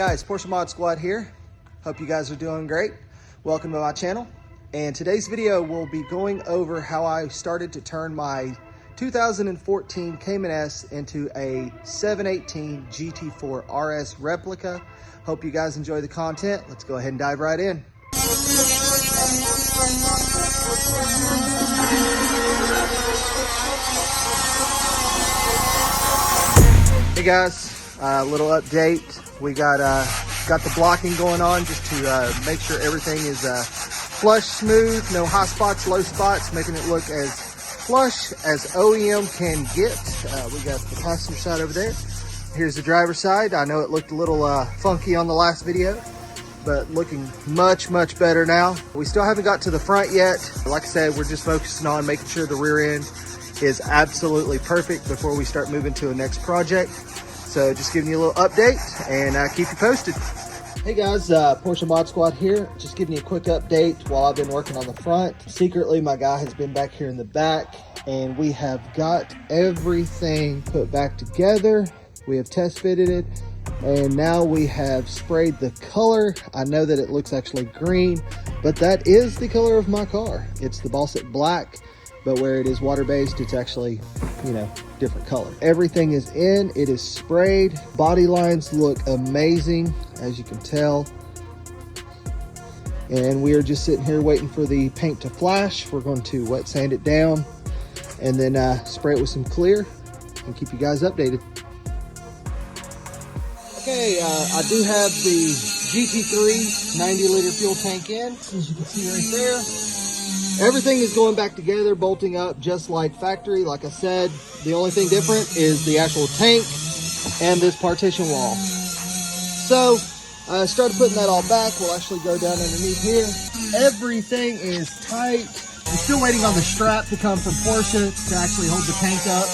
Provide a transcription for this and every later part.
guys, Porsche Mod Squad here. Hope you guys are doing great. Welcome to my channel. And today's video will be going over how I started to turn my 2014 Cayman S into a 718 GT4 RS replica. Hope you guys enjoy the content. Let's go ahead and dive right in. Hey guys, a little update. We got the blocking going on just to make sure everything is flush, smooth, no high spots, low spots, making it look as flush as OEM can get. We got the passenger side over there. Here's the driver's side. I know it looked a little funky on the last video, but looking much better now. We still haven't got to the front yet. Like I said, we're just focusing on making sure the rear end is absolutely perfect before we start moving to a next project. So just giving you a little update and keep you posted. Hey guys, Porsche Mod Squad here. Just giving you a quick update while I've been working on the front. Secretly, my guy has been back here in the back and we have got everything put back together. We have test fitted it and now we have sprayed the color. I know that it looks actually green, but that is the color of my car. It's the Balsett black, but where it is water-based, it's actually, different color. Everything is in, it is sprayed. Body lines look amazing, as you can tell. And we are just sitting here waiting for the paint to flash. We're going to wet sand it down and then spray it with some clear and keep you guys updated. Okay, I do have the GT3 90-liter fuel tank in, as you can see right there. Everything is going back together, bolting up just like factory. Like I said, the only thing different is the actual tank and this partition wall. So I started putting that all back. We'll actually go down underneath here. Everything is tight. I'm still waiting on the strap to come from Porsche to actually hold the tank up.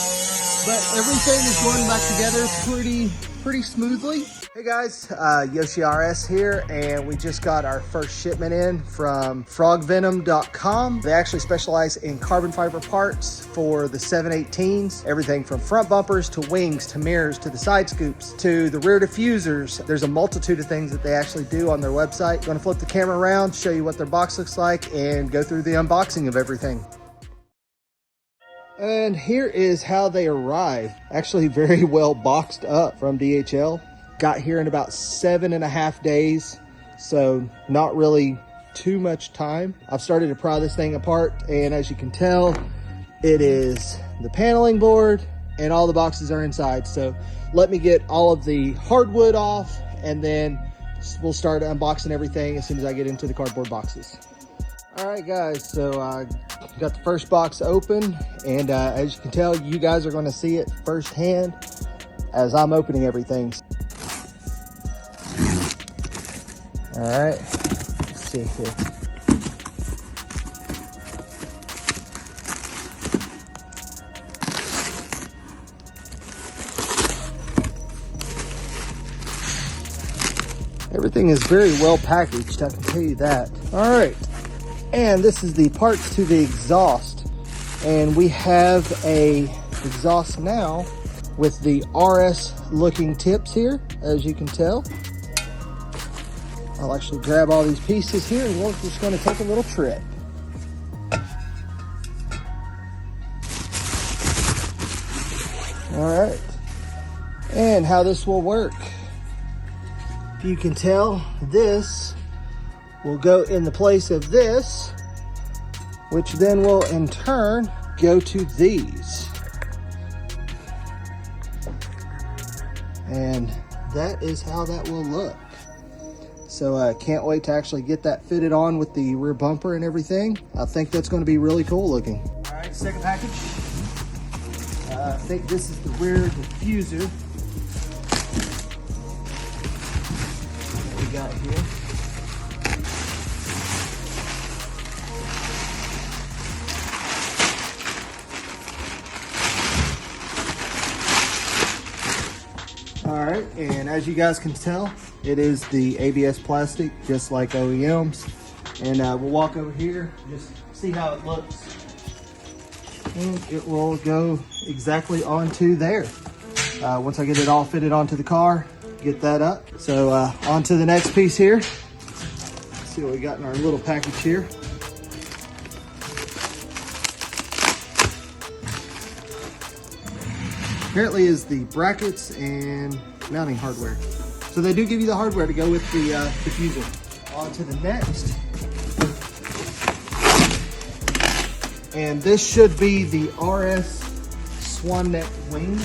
But everything is going back together pretty smoothly. Hey guys, Yoshi RS here, and we just got our first shipment in from frogvenom.com. They actually specialize in carbon fiber parts for the 718s. Everything from front bumpers to wings to mirrors to the side scoops to the rear diffusers. There's a multitude of things that they actually do on their website. Going to flip the camera around, show you what their box looks like, and go through the unboxing of everything. And here is how they arrive. Actually very well boxed up from DHL. Got here in about 7.5 days, so not really too much time. I've started to pry this thing apart, and as you can tell, it is the paneling board and all the boxes are inside. So let me get all of the hardwood off and then we'll start unboxing everything as soon as I get into the cardboard boxes. All right guys, so I got the first box open, and as you can tell, you guys are going to see it firsthand as I'm opening everything. All right, let's see here. Everything is very well packaged, I can tell you that. All right, and this is the parts to the exhaust. And we have a exhaust now with the RS looking tips here, as you can tell. I'll actually grab all these pieces here and we're just going to take a little trip. All right, and how this will work. You can tell this will go in the place of this, which then will in turn go to these. And that is how that will look. So I can't wait to actually get that fitted on with the rear bumper and everything. I think that's going to be really cool looking. All right, second package. I think this is the rear diffuser. What we got here. All right, and as you guys can tell, it is the ABS plastic, just like OEMs. And we'll walk over here, just see how it looks. And it will go exactly onto there. Once I get it all fitted onto the car, get that up. So on to the next piece here. Let's see what we got in our little package here. Apparently is the brackets and mounting hardware. So they do give you the hardware to go with the diffuser. On to the next. And this should be the RS Swan Neck Wing.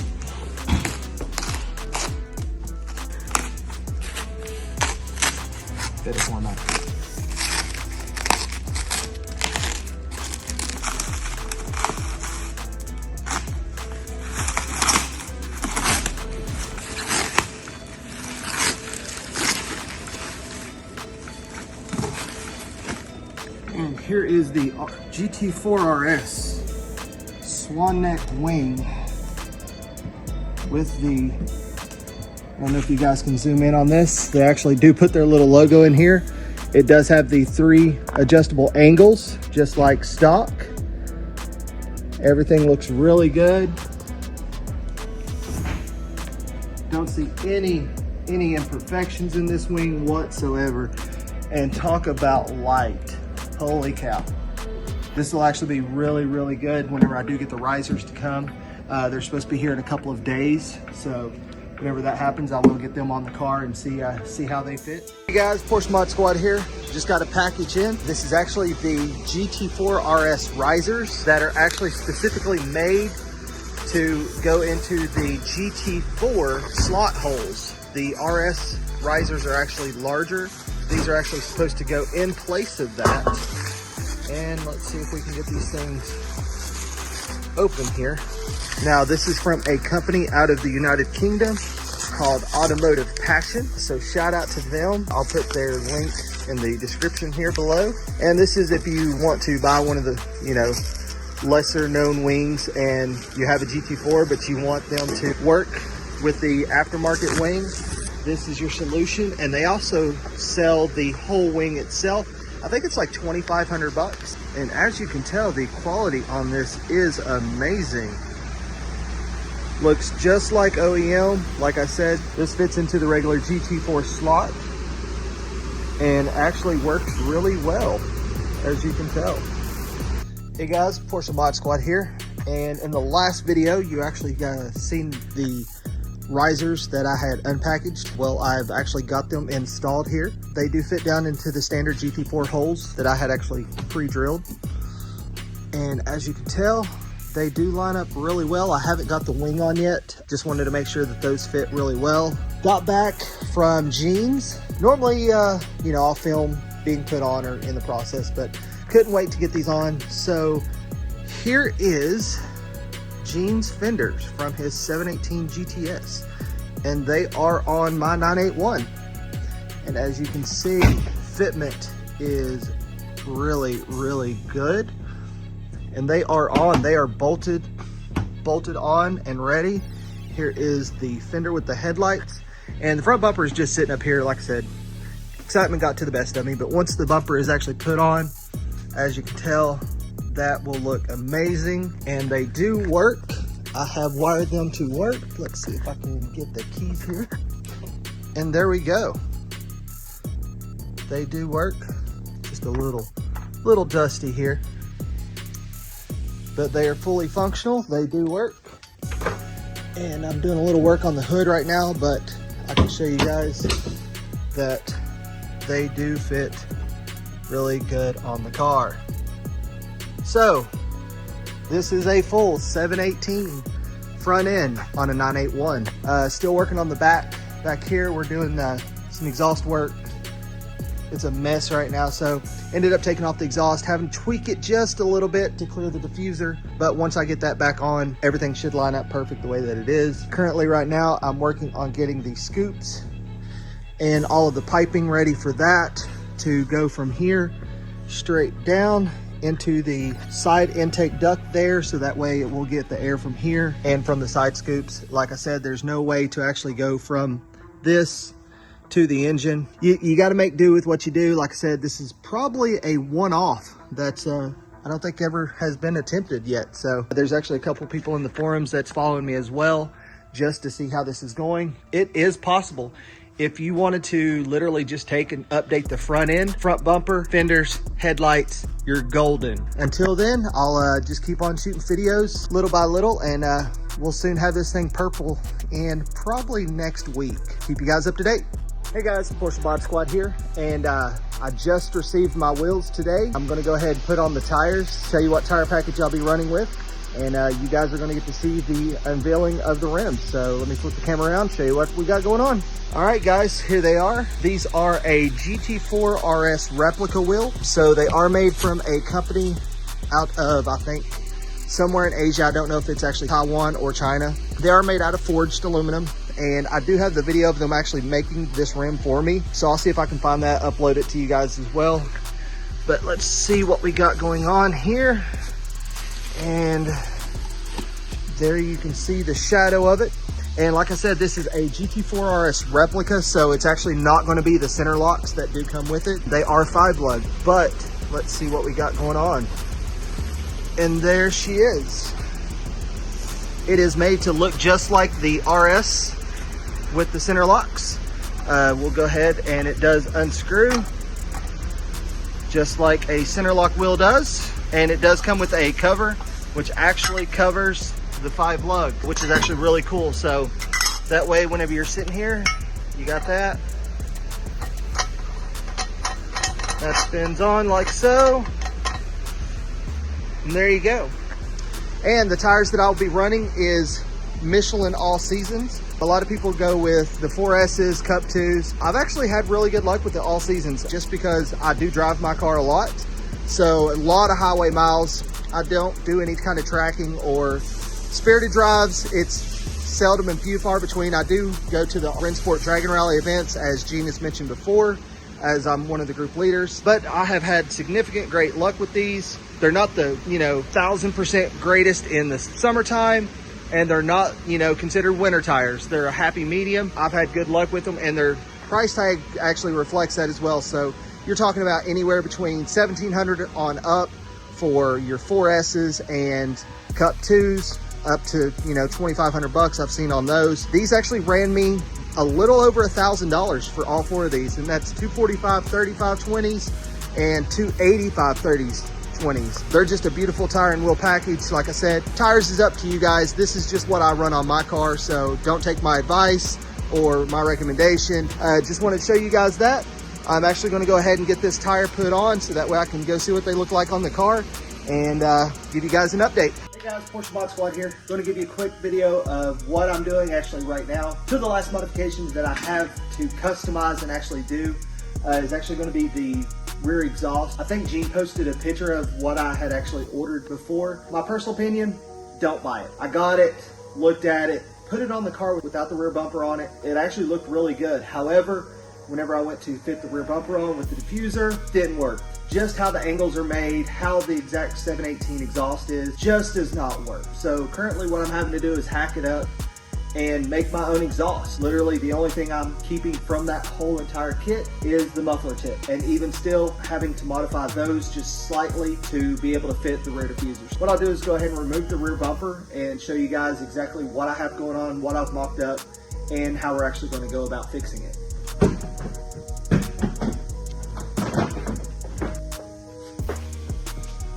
Bit of format. And here is the GT4RS Swan Neck Wing with the, I don't know if you guys can zoom in on this. They actually do put their little logo in here. It does have the 3 adjustable angles, just like stock. Everything looks really good. Don't see any imperfections in this wing whatsoever. And talk about light. Holy cow. This will actually be really, really good whenever I do get the risers to come. They're supposed to be here in a couple of days. So whenever that happens, I will get them on the car and see how they fit. Hey guys, Porsche Mod Squad here. Just got a package in. This is actually the GT4RS risers that are actually specifically made to go into the GT4 slot holes. The RS risers are actually larger. These are actually supposed to go in place of that. And let's see if we can get these things open here. Now, this is from a company out of the United Kingdom called Automotive Passion. So shout out to them. I'll put their link in the description here below. And this is if you want to buy one of the, lesser known wings and you have a GT4, but you want them to work with the aftermarket wing. This is your solution. And they also sell the whole wing itself. I think it's like 2,500 bucks. And as you can tell, the quality on this is amazing. Looks just like OEM. Like I said, this fits into the regular GT4 slot and actually works really well, as you can tell. Hey guys, Porsche Mod Squad here. And in the last video, you actually seen the risers that I had unpackaged. Well, I've actually got them installed here. They do fit down into the standard GT4 holes that I had actually pre-drilled. And as you can tell, they do line up really well. I haven't got the wing on yet. Just wanted to make sure that those fit really well. Got back from Jeans. Normally, I'll film being put on or in the process, but couldn't wait to get these on. So here is Jeans fenders from his 718 GTS, and they are on my 981. And as you can see, fitment is really, really good. And they are bolted on and ready. Here is the fender with the headlights, and the front bumper is just sitting up here. Like I said, excitement got to the best of me, but once the bumper is actually put on, as you can tell, that will look amazing. And they do work. I have wired them to work. Let's see if I can get the keys here. And there we go. They do work. Just a little dusty here, but they are fully functional. They do work. And I'm doing a little work on the hood right now, but I can show you guys that they do fit really good on the car. So this is a full 718 front end on a 981. Still working on the back here. We're doing some exhaust work. It's a mess right now, so ended up taking off the exhaust, having to tweak it just a little bit to clear the diffuser. But once I get that back on, everything should line up perfect the way that it is. Currently right now, I'm working on getting the scoops and all of the piping ready for that to go from here straight down into the side intake duct there, so that way it will get the air from here and from the side scoops. Like I said, there's no way to actually go from this to the engine. You got to make do with what you do. Like I said, this is probably a one-off that's I don't think ever has been attempted yet. So there's actually a couple people in the forums that's following me as well, just to see how this is going. It is possible. If you wanted to literally just take and update the front end, front bumper, fenders, headlights, you're golden. Until then, I'll just keep on shooting videos little by little, and we'll soon have this thing purple, and probably next week. Keep you guys up to date. Hey guys, Porsche Mod Squad here, and I just received my wheels today. I'm gonna go ahead and put on the tires, show you what tire package I'll be running with, and you guys are gonna get to see the unveiling of the rims. So let me flip the camera around, show you what we got going on. All right guys, here they are. These are a GT4 RS replica wheel. So they are made from a company out of, I think, somewhere in Asia. I don't know if it's actually Taiwan or China. They are made out of forged aluminum, and I do have the video of them actually making this rim for me. So I'll see if I can find that, upload it to you guys as well. But let's see what we got going on here. And there you can see the shadow of it. And like I said, this is a GT4 RS replica, so it's actually not going to be the center locks that do come with it. They are 5-lug, but let's see what we got going on. And there she is. It is made to look just like the RS with the center locks. We'll go ahead, and it does unscrew just like a center lock wheel does. And it does come with a cover, which actually covers the 5-lug, which is actually really cool. So that way, whenever you're sitting here, you got that. That spins on like so. And there you go. And the tires that I'll be running is Michelin All Seasons. A lot of people go with the 4Ss, Cup 2s. I've actually had really good luck with the All Seasons just because I do drive my car a lot. So a lot of highway miles. I don't do any kind of tracking or spirited drives. It's seldom and few far between. I do go to the Rennsport Dragon Rally events, as Gene has mentioned before, as I'm one of the group leaders. But I have had significant great luck with these. They're not the 1000% greatest in the summertime, and they're not considered winter tires. They're a happy medium. I've had good luck with them, and their price tag actually reflects that as well. So you're talking about anywhere between $1,700 on up for your 4Ss and Cup 2s, up to $2,500 I've seen on those. These actually ran me a little over $1,000 for all 4 of these, and that's 245 35 20s and 285 30s 20s. They're just a beautiful tire and wheel package. Like I said, tires is up to you guys. This is just what I run on my car, so don't take my advice or my recommendation. Just wanted to show you guys that. I'm actually going to go ahead and get this tire put on so that way I can go see what they look like on the car and give you guys an update. Hey guys, Porsche Mod Squad here. Going to give you a quick video of what I'm doing actually right now. Two of the last modifications that I have to customize and actually do is actually going to be the rear exhaust. I think Gene posted a picture of what I had actually ordered before. My personal opinion, don't buy it. I got it, looked at it, put it on the car without the rear bumper on it. It actually looked really good. However, whenever I went to fit the rear bumper on with the diffuser, didn't work. Just how the angles are made, how the exact 718 exhaust is, just does not work. So currently what I'm having to do is hack it up and make my own exhaust. Literally the only thing I'm keeping from that whole entire kit is the muffler tip, and even still having to modify those just slightly to be able to fit the rear diffusers. What I'll do is go ahead and remove the rear bumper and show you guys exactly what I have going on, what I've mocked up, and how we're actually going to go about fixing it.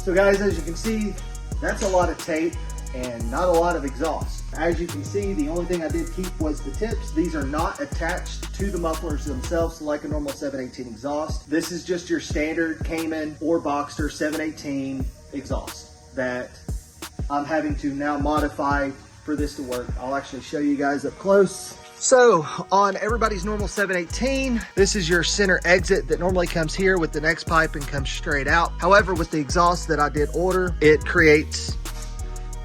So guys, as you can see, that's a lot of tape and not a lot of exhaust. As you can see, the only thing I did keep was the tips. These are not attached to the mufflers themselves like a normal 718 exhaust. This is just your standard Cayman or Boxster 718 exhaust that I'm having to now modify for this to work. I'll actually show you guys up close. So on everybody's normal 718, this is your center exit that normally comes here with the next pipe and comes straight out. However, with the exhaust that I did order, it creates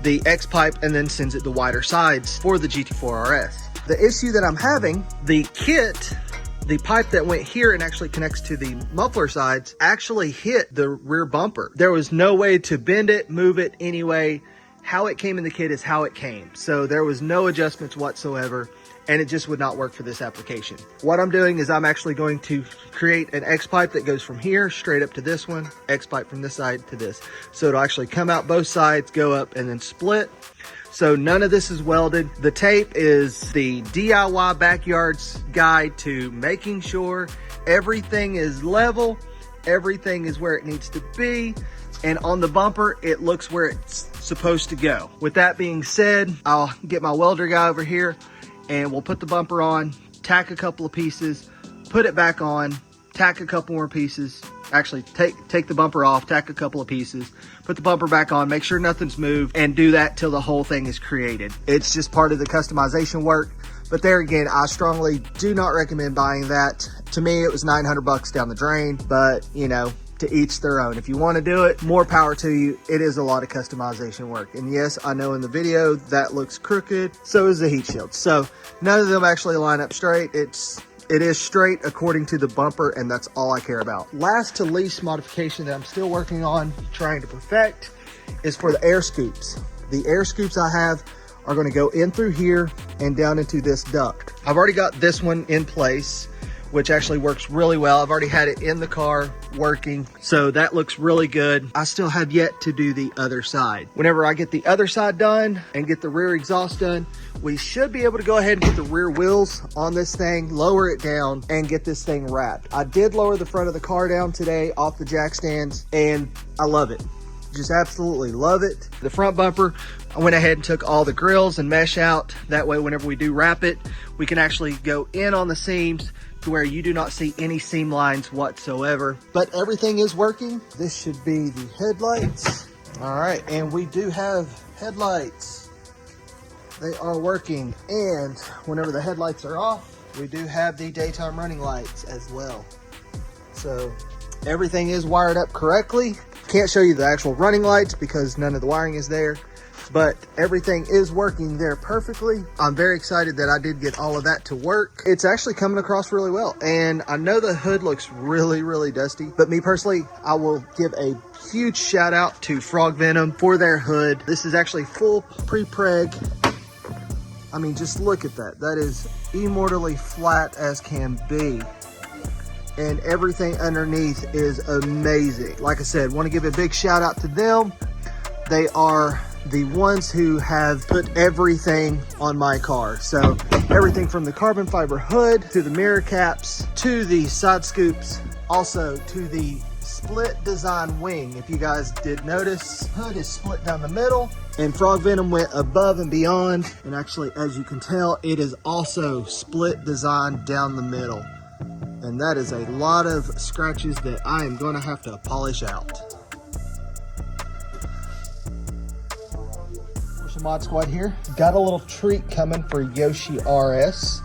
the X pipe and then sends it to wider sides for the GT4 RS. The issue that I'm having, the kit, the pipe that went here and actually connects to the muffler sides actually hit the rear bumper. There was no way to bend it, move it anyway. How it came in the kit is how it came. So there was no adjustments whatsoever. and it just would not work for this application. What I'm doing is I'm actually going to create an X pipe that goes from here straight up to this one, X pipe from this side to this. So it'll actually come out both sides, go up, and then split. So none of this is welded. The tape is the DIY Backyard's guide to making sure everything is level, everything is where it needs to be, and on the bumper, it looks where it's supposed to go. With that being said, I'll get my welder guy over here and we'll put the bumper on, tack a couple of pieces, put it back on, tack a couple more pieces. Actually, take the bumper off, tack a couple of pieces, put the bumper back on, make sure nothing's moved, and do that till the whole thing is created. It's just part of the customization work. But there again, I strongly do not recommend buying that. To me, it was 900 bucks down the drain, but you know, to each their own. If you want to do it, more power to you. It is a lot of customization work. And yes, I know in the video that looks crooked, so is the heat shield. So none of them actually line up straight. It is straight according to the bumper, and that's all I care about. Last to least modification that I'm still working on, trying to perfect, is for the air scoops. The air scoops I have are going to go in through here and down into this duct. I've already got this one in place, which actually works really well. I've already had it in the car working, so that looks really good. I still have yet to do the other side. Whenever I get the other side done and get the rear exhaust done, we should be able to go ahead and get the rear wheels on this thing, lower it down, and get this thing wrapped. I did lower the front of the car down today off the jack stands, and I love it. Just absolutely love it. The front bumper, I went ahead and took all the grills and mesh out. That way, whenever we do wrap it, we can actually go in on the seams to where you do not see any seam lines whatsoever. But everything is working. This should be the headlights. All right, and we do have headlights. They are working, and whenever the headlights are off, we do have the daytime running lights as well. So everything is wired up correctly. Can't show you the actual running lights because none of the wiring is there, but everything is working there perfectly. I'm very excited that I did get all of that to work. It's actually coming across really well, and I know the hood looks really, really dusty, but me personally, I will give a huge shout out to Frog Venom for their hood. This is actually full pre-preg. I mean, just look at that. That is immortally flat as can be. And everything underneath is amazing. Like I said, want to give a big shout out to them. They are the ones who have put everything on my car. So everything from the carbon fiber hood to the mirror caps to the side scoops, also to the split design wing. If you guys did notice, hood is split down the middle, and Frog Venom went above and beyond. And actually, as you can tell, it is also split design down the middle. And that is a lot of scratches that I am going to have to polish out. Porsche Mod Squad here. Got a little treat coming for Yoshi RS.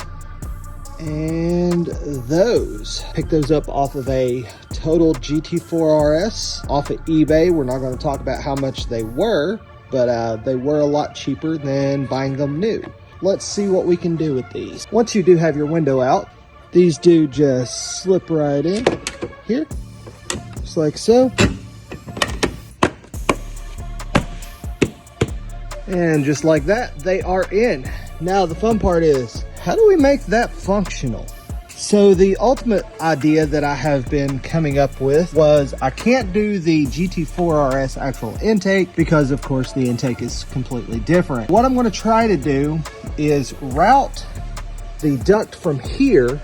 And those, picked those up off of a total GT4RS off of eBay. We're not going to talk about how much they were, but they were a lot cheaper than buying them new. Let's see what we can do with these. Once you do have your window out, these do just slip right in here, just like so. And just like that, they are in. Now the fun part is, how do we make that functional? So the ultimate idea that I have been coming up with was I can't do the GT4RS actual intake because of course the intake is completely different. What I'm going to try to do is route the duct from here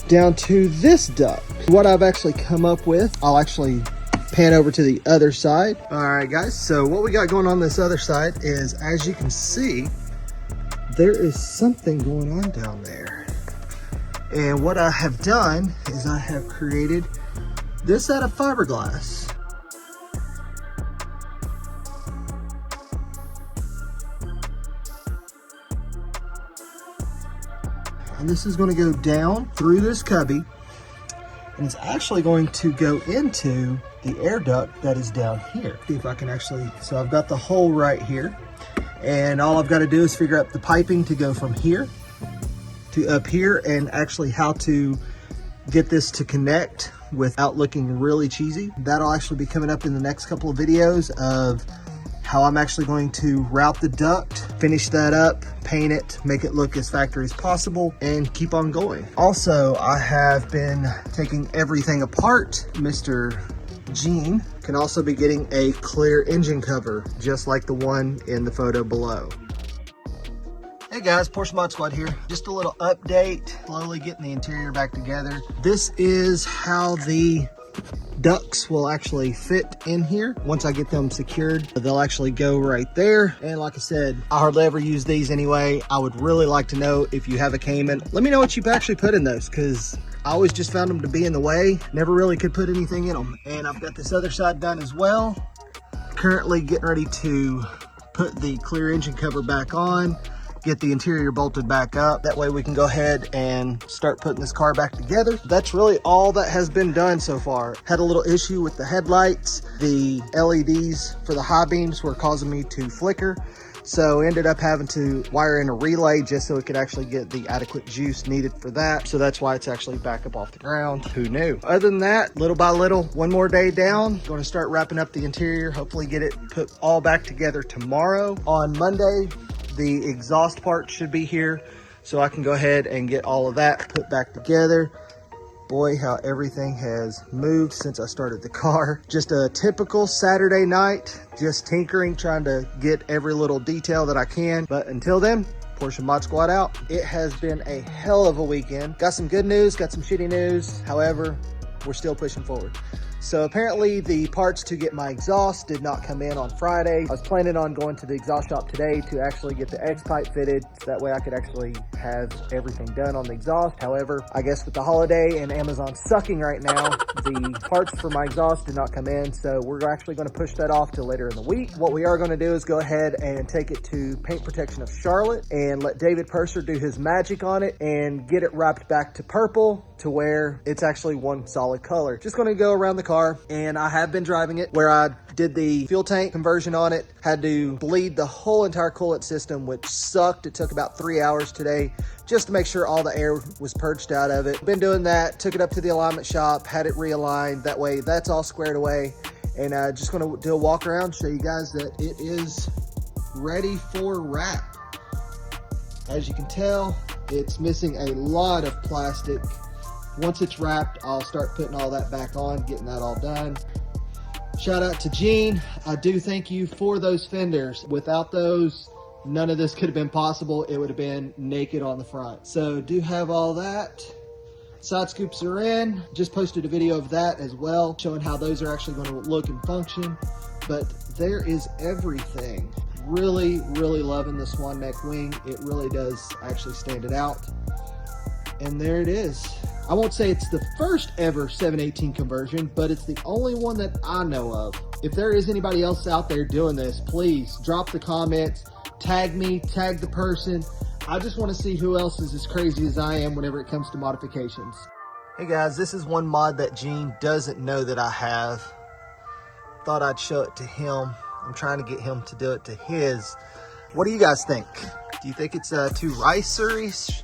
down to this duct. What I've actually come up with, I'll actually pan over to the other side. All right guys, so what we got going on this other side is, as you can see, there is something going on down there. And what I have done is I have created this out of fiberglass. And this is going to go down through this cubby, and it's actually going to go into the air duct that is down here. See if I can actually, so I've got the hole right here, and all I've got to do is figure out the piping to go from here to up here, and actually how to get this to connect without looking really cheesy. That'll actually be coming up in the next couple of videos of how I'm actually going to route the duct, finish that up, paint it, make it look as factory as possible, and keep on going. Also, I have been taking everything apart. Mr. Gene can also be getting a clear engine cover, just like the one in the photo below. Hey guys, Porsche Mod Squad here. Just a little update, slowly getting the interior back together. This is how the ducts will actually fit in here. Once I get them secured, they'll actually go right there. And like I said, I hardly ever use these anyway. I would really like to know if you have a Cayman. Let me know what you've actually put in those, because I always just found them to be in the way. Never really could put anything in them. And I've got this other side done as well. Currently getting ready to put the clear engine cover back on, get the interior bolted back up. That way we can go ahead and start putting this car back together. That's really all that has been done so far. Had a little issue with the headlights. The LEDs for the high beams were causing me to flicker. So ended up having to wire in a relay just so it could actually get the adequate juice needed for that. So that's why it's actually back up off the ground. Who knew? Other than that, little by little, one more day down. Going to start wrapping up the interior. Hopefully get it put all back together tomorrow. On Monday, the exhaust part should be here, so I can go ahead and get all of that put back together. Boy, how everything has moved since I started the car. Just a typical Saturday night, just tinkering, trying to get every little detail that I can. But until then, Porsche Mod Squad out. It has been a hell of a weekend. Got some good news, got some shitty news. However, we're still pushing forward. So apparently the parts to get my exhaust did not come in on Friday. I was planning on going to the exhaust shop today to actually get the X pipe fitted. So that way I could actually have everything done on the exhaust. However, I guess with the holiday and Amazon sucking right now, the parts for my exhaust did not come in. So we're actually going to push that off till later in the week. What we are going to do is go ahead and take it to Paint Protection of Charlotte and let David Purser do his magic on it and get it wrapped back to purple to where it's actually one solid color. Just going to go around the car, and I have been driving it where I did the fuel tank conversion on it, had to bleed the whole entire coolant system, which sucked. It took about 3 hours today just to make sure all the air was purged out of it. Been doing that, took it up to the alignment shop, had it realigned. That way that's all squared away, and just going to do a walk around, show you guys that it is ready for wrap. As you can tell, it's missing a lot of plastic. Once it's wrapped, I'll start putting all that back on, getting that all done. Shout out to Gene. I do thank you for those fenders. Without those, none of this could have been possible. It would have been naked on the front. So do have all that. Side scoops are in. Just posted a video of that as well, showing how those are actually going to look and function. But there is everything. Really, really loving the swan neck wing. It really does actually stand it out. And there it is. I won't say it's the first ever 718 conversion, but it's the only one that I know of. If there is anybody else out there doing this, please drop the comments, tag me, tag the person. I just want to see who else is as crazy as I am whenever it comes to modifications. Hey guys, this is one mod that Gene doesn't know that I have. Thought I'd show it to him. I'm trying to get him to do it to his. What do you guys think? Do you think it's too racer-ish?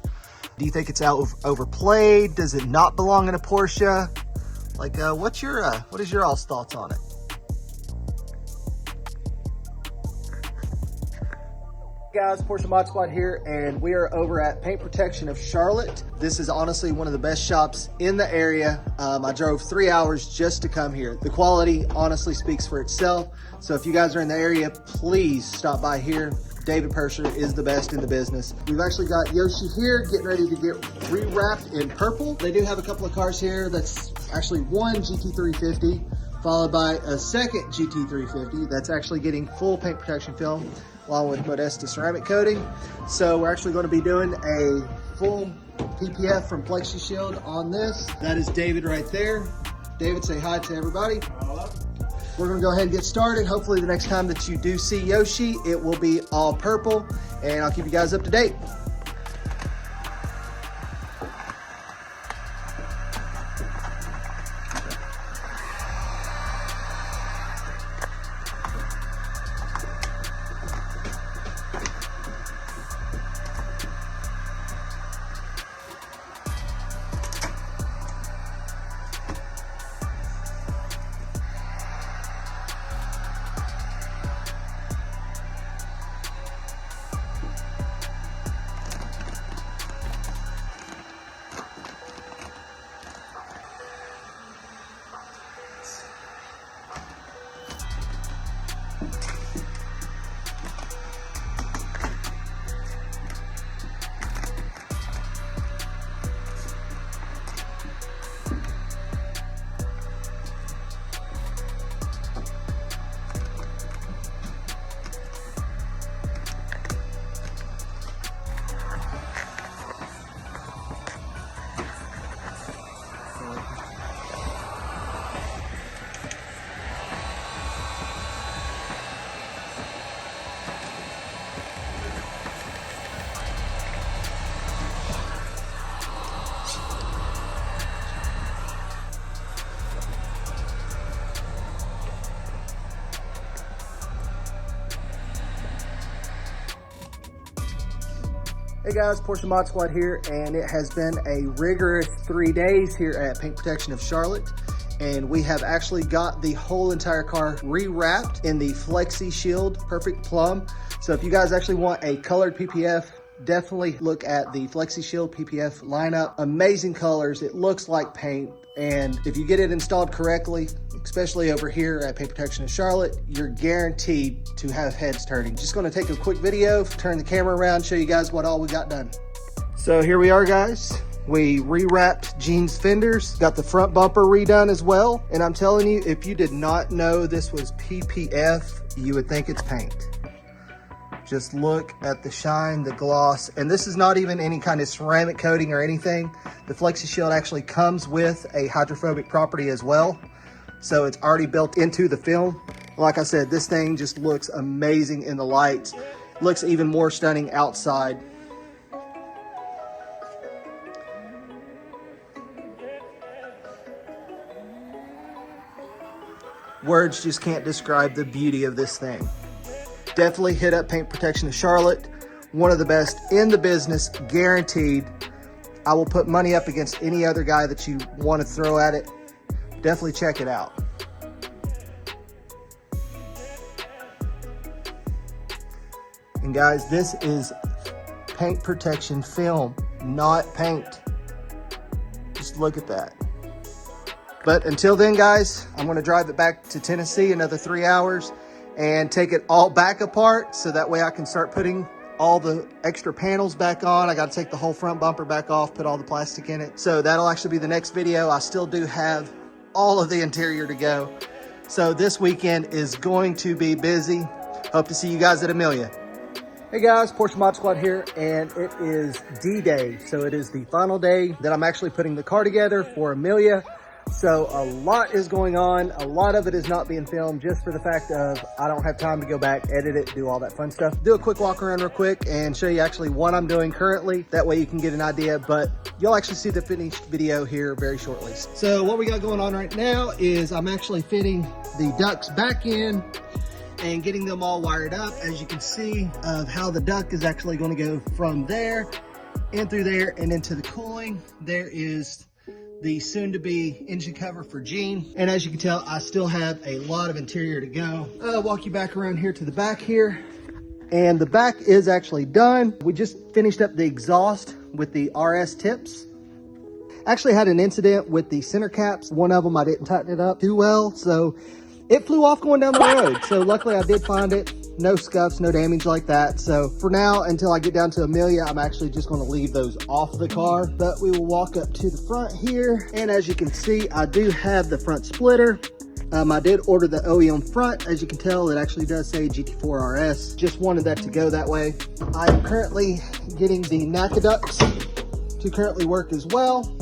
Do you think it's overplayed? Does it not belong in a Porsche? Like, what is your all's thoughts on it? Hey guys, Porsche Mod Squad here, and we are over at Paint Protection of Charlotte. This is honestly one of the best shops in the area. I drove 3 hours just to come here. The quality honestly speaks for itself. So if you guys are in the area, please stop by here. David Purser is the best in the business. We've actually got Yoshi here getting ready to get rewrapped in purple. They do have a couple of cars here. That's actually one GT350, followed by a second GT350 that's actually getting full paint protection film along with Modesta ceramic coating. So we're actually going to be doing a full PPF from Plexi Shield on this. That is David right there. David, say hi to everybody. We're gonna go ahead and get started. Hopefully the next time that you do see Yoshi, it will be all purple, and I'll keep you guys up to date. Hey guys, Porsche Mod Squad here, and it has been a rigorous 3 days here at Paint Protection of Charlotte. And we have actually got the whole entire car re-wrapped in the Flexi Shield Perfect Plum. So if you guys actually want a colored PPF, definitely look at the Flexi Shield PPF lineup. Amazing colors, it looks like paint. And if you get it installed correctly, especially over here at Paint Protection of Charlotte, you're guaranteed to have heads turning. Just gonna take a quick video, turn the camera around, show you guys what all we got done. So here we are, guys. We re-wrapped Gene's fenders, got the front bumper redone as well. And I'm telling you, if you did not know this was PPF, you would think it's paint. Just look at the shine, the gloss, and this is not even any kind of ceramic coating or anything. The Flexi Shield actually comes with a hydrophobic property as well. So it's already built into the film. Like I said, this thing just looks amazing in the lights. Looks even more stunning outside. Words just can't describe the beauty of this thing. Definitely hit up Paint Protection of Charlotte. One of the best in the business, guaranteed. I will put money up against any other guy that you want to throw at it. Definitely check it out. And guys, this is paint protection film, not paint. Just look at that. But until then, guys, I'm going to drive it back to Tennessee another 3 hours and take it all back apart, so that way I can start putting all the extra panels back on. I got to take the whole front bumper back off, put all the plastic in it. So that'll actually be the next video. I still do have all of the interior to go. So this weekend is going to be busy. Hope to see you guys at Amelia. Hey guys, Porsche Mod Squad here, and it is D-Day. So it is the final day that I'm actually putting the car together for Amelia. So a lot is going on. A lot of it is not being filmed just for the fact of I don't have time to go back, edit it, do all that fun stuff. Do a quick walk around real quick and show you actually what I'm doing currently. That way you can get an idea, but you'll actually see the finished video here very shortly. So what we got going on right now is I'm actually fitting the ducts back in and getting them all wired up. As you can see of how the duct is actually going to go from there in through there and into the cooling. There is the soon-to-be engine cover for Gene. And as you can tell, I still have a lot of interior to go. I'll walk you back around here to the back here. And the back is actually done. We just finished up the exhaust with the RS tips. Actually had an incident with the center caps. One of them, I didn't tighten it up too well, so it flew off going down the road. So luckily I did find it. No scuffs, no damage like that. So for now, until I get down to Amelia, I'm actually just going to leave those off the car. But we will walk up to the front here. And as you can see, I do have the front splitter. I did order the OEM front. As you can tell, it actually does say GT4RS. Just wanted that to go that way. I am currently getting the NACA ducts to currently work as well.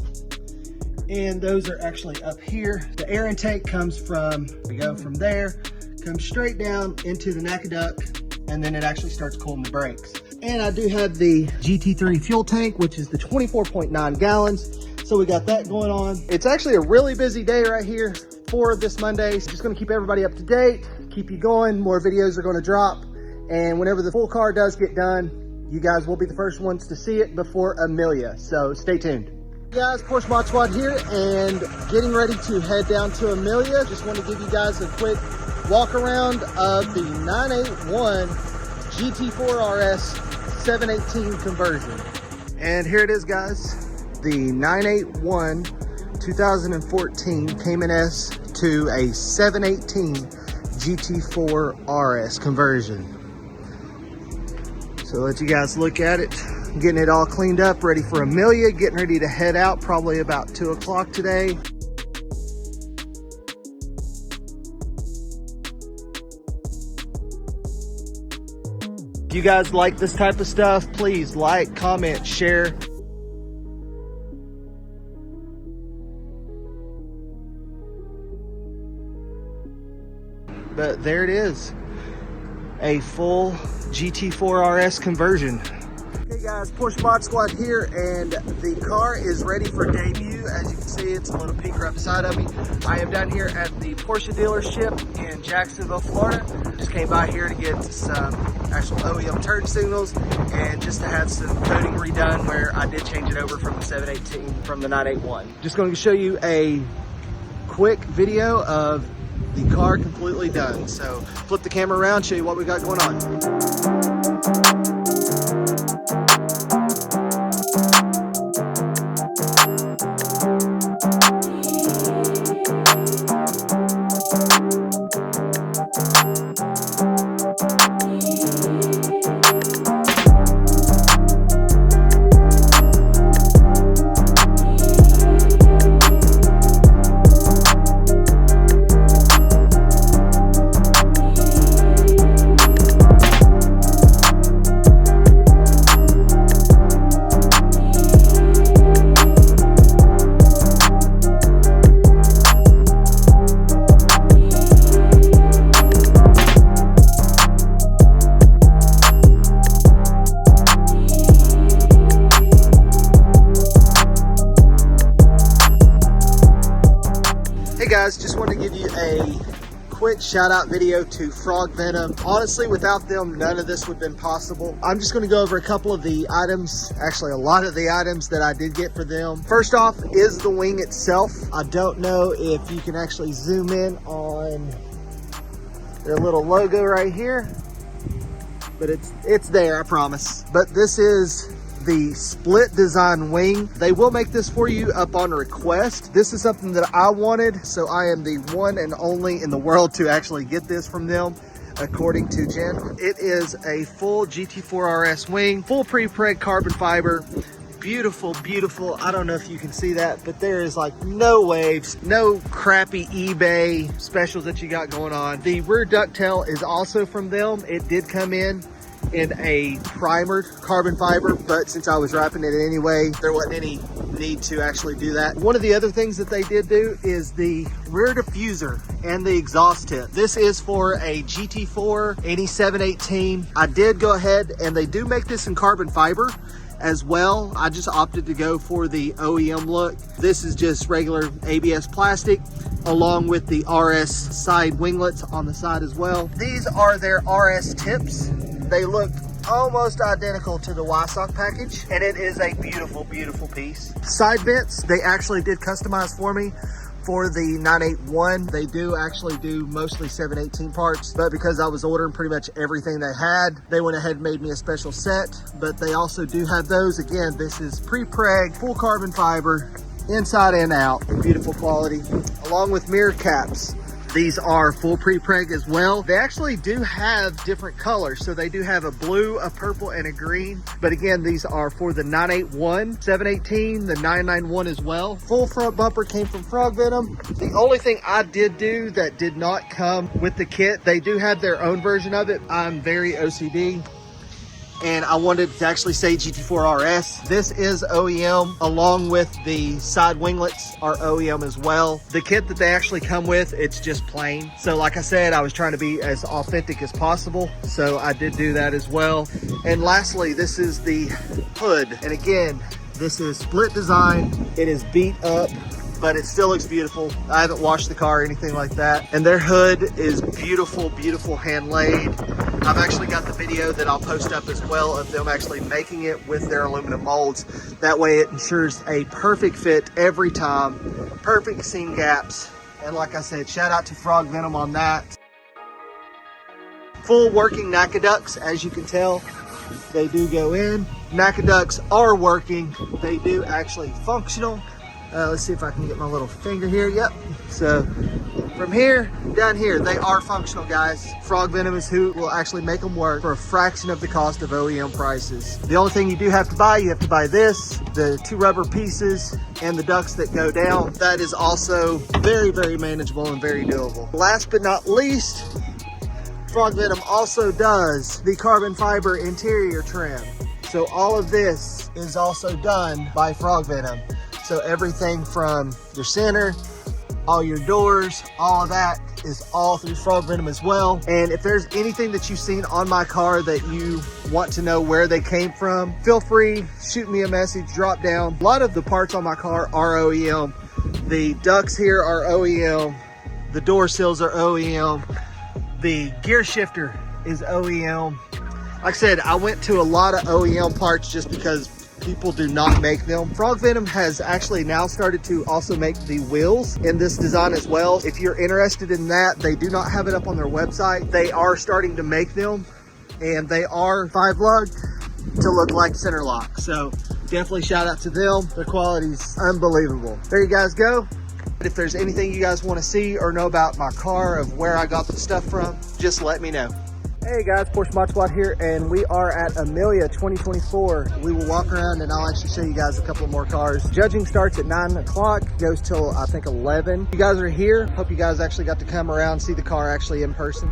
And those are actually up here. The air intake comes from, we go from there, comes straight down into the NACA duct, and then it actually starts cooling the brakes. And I do have the GT3 fuel tank, which is the 24.9 gallons. So we got that going on. It's actually a really busy day right here for this Monday. So just gonna keep everybody up to date, keep you going. More videos are gonna drop. And whenever the full car does get done, you guys will be the first ones to see it before Amelia. So stay tuned. Hey guys, Porsche Mod Squad here, and getting ready to head down to Amelia. Just want to give you guys a quick walk around of the 981 GT4RS 718 conversion. And here it is, guys. The 981 2014 Cayman S to a 718 GT4RS conversion. So let you guys look at it. Getting it all cleaned up, ready for Amelia, getting ready to head out probably about 2 o'clock today. If you guys like this type of stuff, please like, comment, share. But there it is, a full GT4RS conversion. Hey guys, Porsche Mod Squad here, and the car is ready for debut. As you can see, it's a little peek right beside of me. I am down here at the Porsche dealership in Jacksonville, Florida. Just came by here to get some actual OEM turn signals and just to have some coding redone where I did change it over from the 718 from the 981. Just going to show you a quick video of the car completely done. So flip the camera around, show you what we got going on. Hey guys, just wanted to give you a quick shout out video to Frog Venom. Honestly, without them, none of this would have been possible. I'm just going to go over a couple of the items, actually a lot of the items that I did get for them. First off is the wing itself. I don't know if you can actually zoom in on their little logo right here, but it's there, I promise. But this is the split design wing. They will make this for you up on request. This is something that I wanted, so I am the one and only in the world to actually get this from them, according to Jen. It is a full GT4RS wing, full pre-preg carbon fiber. Beautiful, beautiful. I don't know if you can see that, but there is like no waves, no crappy eBay specials that you got going on. The rear ducktail is also from them. It did come in a primered carbon fiber, but since I was wrapping it anyway, there wasn't any need to actually do that. One of the other things that they did do is the rear diffuser and the exhaust tip. This is for a GT4 8718. I did go ahead, and they do make this in carbon fiber as well. I just opted to go for the OEM look. This is just regular ABS plastic along with the RS side winglets on the side as well. These are their RS tips. They look almost identical to the Y-Sock package, and it is a beautiful, beautiful piece. Side vents, they actually did customize for me for the 981. They do actually do mostly 718 parts, but because I was ordering pretty much everything they had, they went ahead and made me a special set. But they also do have those. Again, this is pre-preg, full carbon fiber, inside and out, beautiful quality, along with mirror caps. These are full pre-preg as well. They actually do have different colors. So they do have a blue, a purple, and a green. But again, these are for the 981, 718, the 991 as well. Full front bumper came from Frog Venom. The only thing I did do that did not come with the kit, they do have their own version of it. I'm very OCD, and I wanted to actually say GT4RS. This is OEM, along with the side winglets are OEM as well. The kit that they actually come with, it's just plain. So like I said, I was trying to be as authentic as possible, so I did do that as well. And lastly, this is the hood. And again, this is split design. It is beat up, but it still looks beautiful. I haven't washed the car or anything like that. And their hood is beautiful, beautiful hand laid. I've actually got the video that I'll post up as well of them actually making it with their aluminum molds. That way it ensures a perfect fit every time, perfect seam gaps. And like I said, shout out to Frog Venom on that. Full working NACA ducts, as you can tell, they do go in. NACA ducts are working. They do actually functional. Let's see if I can get my little finger here. Yep. So from here down here, they are functional, guys. Frog Venom is who will actually make them work for a fraction of the cost of OEM prices. The only thing you do have to buy, you have to buy this, the 2 rubber pieces, and the ducts that go down. That is also very, very manageable and very doable. Last but not least, Frog Venom also does the carbon fiber interior trim. So all of this is also done by Frog Venom. So everything from your center, all your doors, all of that is all through Frog Venom as well. And if there's anything that you've seen on my car that you want to know where they came from, feel free, shoot me a message, drop down. A lot of the parts on my car are OEM. The ducts here are OEM. The door sills are OEM. The gear shifter is OEM. Like I said, I went to a lot of OEM parts just because people do not make them. Frog Venom has actually now started to also make the wheels in this design as well. If you're interested in that, they do not have it up on their website. They are starting to make them, and they are 5-lug to look like center lock. So definitely shout out to them. The quality's unbelievable. There you guys go. If there's anything you guys want to see or know about my car, of where I got the stuff from, just let me know. Hey guys, Porsche Mod Squad here, and we are at Amelia 2024. We will walk around and I'll actually show you guys a couple more cars. Judging starts at 9 o'clock, goes till I think 11. You guys are here. Hope you guys actually got to come around, see the car actually in person.